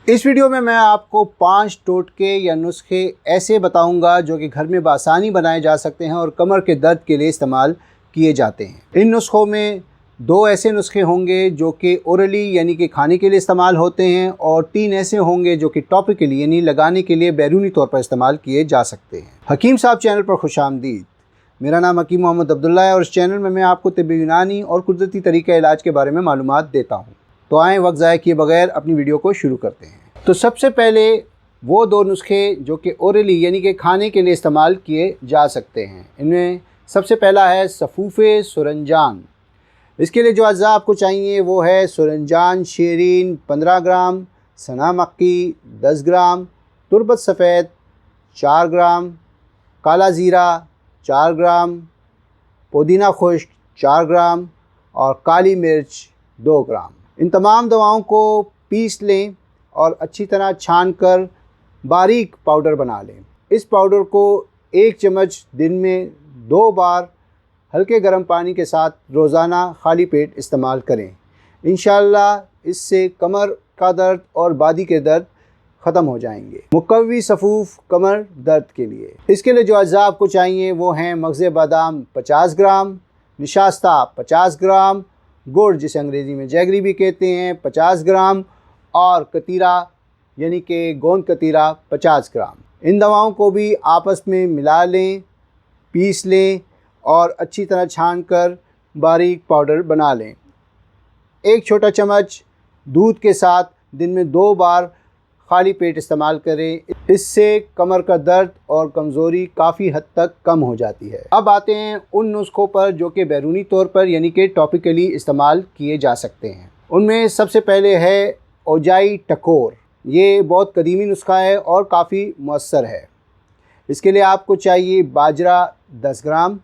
इस वीडियो में मैं आपको 5 टोटके या नुस्खे ऐसे बताऊंगा जो कि घर में बआसानी बनाए जा सकते हैं और कमर के दर्द के लिए इस्तेमाल किए जाते हैं। इन नुस्खों में 2 ऐसे नुस्खे होंगे जो कि ओरली यानी कि खाने के लिए इस्तेमाल होते हैं और 3 ऐसे होंगे जो कि टॉपिकली यानी लगाने के लिए बैरूनी तौर पर इस्तेमाल किए जा सकते हैं। हकीम साहब चैनल पर खुशामदीद। मेरा नाम हकीम मोहम्मद अब्दुल्ला है और इस चैनल में मैं आपको तिब्बी यूनानी और कुदरती तरीक़े इलाज के बारे में मालूमात देता हूँ। तो आएँ वक्त ज़ाया किए बगैर अपनी वीडियो को शुरू करते हैं। तो सबसे पहले वो 2 नुस्खे जो कि ओरली यानी कि खाने के लिए इस्तेमाल किए जा सकते हैं। इनमें सबसे पहला है सफ़ूफ़े सुरंजान। इसके लिए जो अज़्ज़ा आपको चाहिए वो है सुरंजान शीरीन 15 ग्राम, सना मक्की 10 ग्राम, तुरबत सफ़ेद 4 ग्राम, काला ज़ीरा 4 ग्राम, पुदीना खुश्क 4 ग्राम और काली मिर्च 2 ग्राम। इन तमाम दवाओं को पीस लें और अच्छी तरह छान कर बारीक पाउडर बना लें। इस पाउडर को 1 चम्मच दिन में 2 बार हल्के गर्म पानी के साथ रोज़ाना खाली पेट इस्तेमाल करें। इंशाअल्लाह इससे कमर का दर्द और बादी के दर्द ख़त्म हो जाएंगे। मुकव्वी सफ़ूफ़ कमर दर्द के लिए इसके लिए जो अज़्ज़ा आपको चाहिए वो हैं मग़ज़ बादाम 50 ग्राम, निशास्ता 50 ग्राम, गुड़ जिसे अंग्रेज़ी में जैगरी भी कहते हैं 50 ग्राम और कतीरा यानी कि गोंद कतीरा 50 ग्राम। इन दवाओं को भी आपस में मिला लें, पीस लें और अच्छी तरह छान कर बारीक पाउडर बना लें। 1 छोटा चम्मच दूध के साथ दिन में 2 बार खाली पेट इस्तेमाल करें। इससे कमर का दर्द और कमज़ोरी काफ़ी हद तक कम हो जाती है। अब आते हैं उन नुस्खों पर जो कि बैरूनी तौर पर यानी कि टॉपिकली इस्तेमाल किए जा सकते हैं। उनमें सबसे पहले है ओजाई टकोर। ये बहुत कदीमी नुस्खा है और काफ़ी मौसर है। इसके लिए आपको चाहिए बाजरा 10 ग्राम,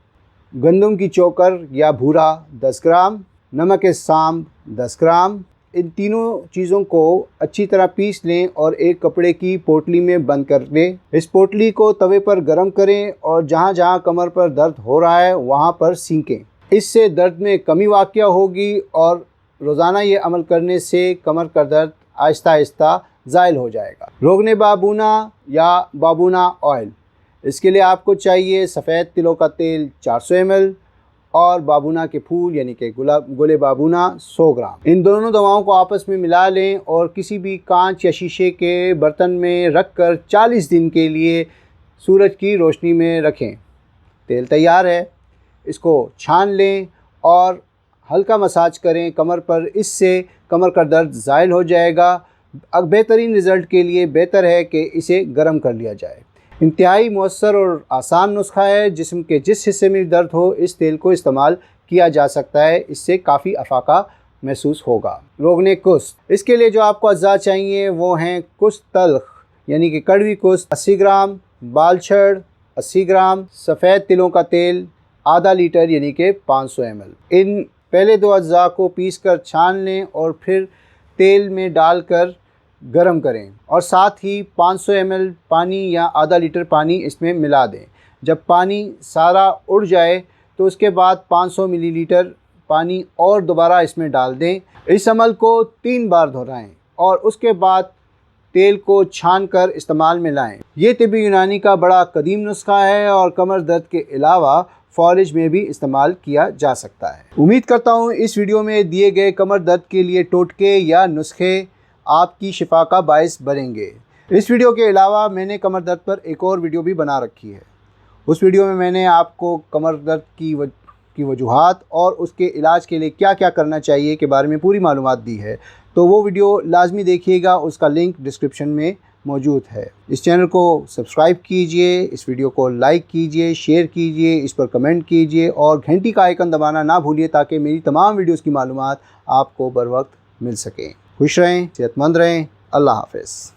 गंदम की चोकर या भूरा 10 ग्राम, नमक सांब 10 ग्राम। इन तीनों चीज़ों को अच्छी तरह पीस लें और एक कपड़े की पोटली में बंद कर लें। इस पोटली को तवे पर गर्म करें और जहाँ जहाँ कमर पर दर्द हो रहा है वहाँ पर सींकें। इससे दर्द में कमी वाक़या होगी और रोज़ाना ये अमल करने से कमर का दर्द आहिस्ता आहिस्ता ज़ाइल हो जाएगा। रोगने बाबूना या बाबूना ऑयल। इसके लिए आपको चाहिए सफ़ेद तिलों का तेल 400 ml और बाबूना के फूल यानी कि गुले बाबूना 100 ग्राम। इन दोनों दवाओं को आपस में मिला लें और किसी भी कांच या शीशे के बर्तन में रख कर 40 दिन के लिए सूरज की रोशनी में रखें। तेल तैयार है, इसको छान लें और हल्का मसाज करें कमर पर। इससे कमर का दर्द ज़ाइल हो जाएगा। अब बेहतरीन रिज़ल्ट के लिए बेहतर है कि इसे गर्म कर लिया जाए। इंतहाई मौसर और आसान नुस्खा है। जिस्म के जिस हिस्से में दर्द हो इस तेल को इस्तेमाल किया जा सकता है। इससे काफ़ी अफाका महसूस होगा। रोगने कुश्त। इसके लिए जो आपको अज़्ज़ा चाहिए वो हैं कुश्त तल्ख यानी कि कड़वी कुश्त 80 ग्राम, बालछड़ 80 ग्राम, सफ़ेद तिलों का तेल आधा लीटर यानी कि 500 ml। इन पहले 2 अज़्ज़ा को पीस कर छान लें और फिर तेल में डालकर गरम करें और साथ ही 500 ml पानी या आधा लीटर पानी इसमें मिला दें। जब पानी सारा उड़ जाए तो उसके बाद 500 मिलीलीटर पानी और दोबारा इसमें डाल दें। इस अमल को 3 बार दोहराएं और उसके बाद तेल को छान कर इस्तेमाल में लाएं। ये तिब्बी यूनानी का बड़ा कदीम नुस्खा है और कमर दर्द के अलावा फॉलिज में भी इस्तेमाल किया जा सकता है। उम्मीद करता हूँ इस वीडियो में दिए गए कमर दर्द के लिए टोटके या नुस्खे आपकी शिफा का बायस बनेंगे। इस वीडियो के अलावा मैंने कमर दर्द पर एक और वीडियो भी बना रखी है। उस वीडियो में मैंने आपको कमर दर्द की वजूहात और उसके इलाज के लिए क्या क्या करना चाहिए के बारे में पूरी मालूमात दी है। तो वो वीडियो लाजमी देखिएगा, उसका लिंक डिस्क्रिप्शन में मौजूद है। इस चैनल को सब्सक्राइब कीजिए, इस वीडियो को लाइक कीजिए, शेयर कीजिए, इस पर कमेंट कीजिए और घंटी का आइकन दबाना ना भूलिए ताकि मेरी तमाम वीडियोस की मालूमात आपको बर वक्त मिल सकें। खुश रहें, सेहतमंद रहें। अल्लाह हाफ़िज़।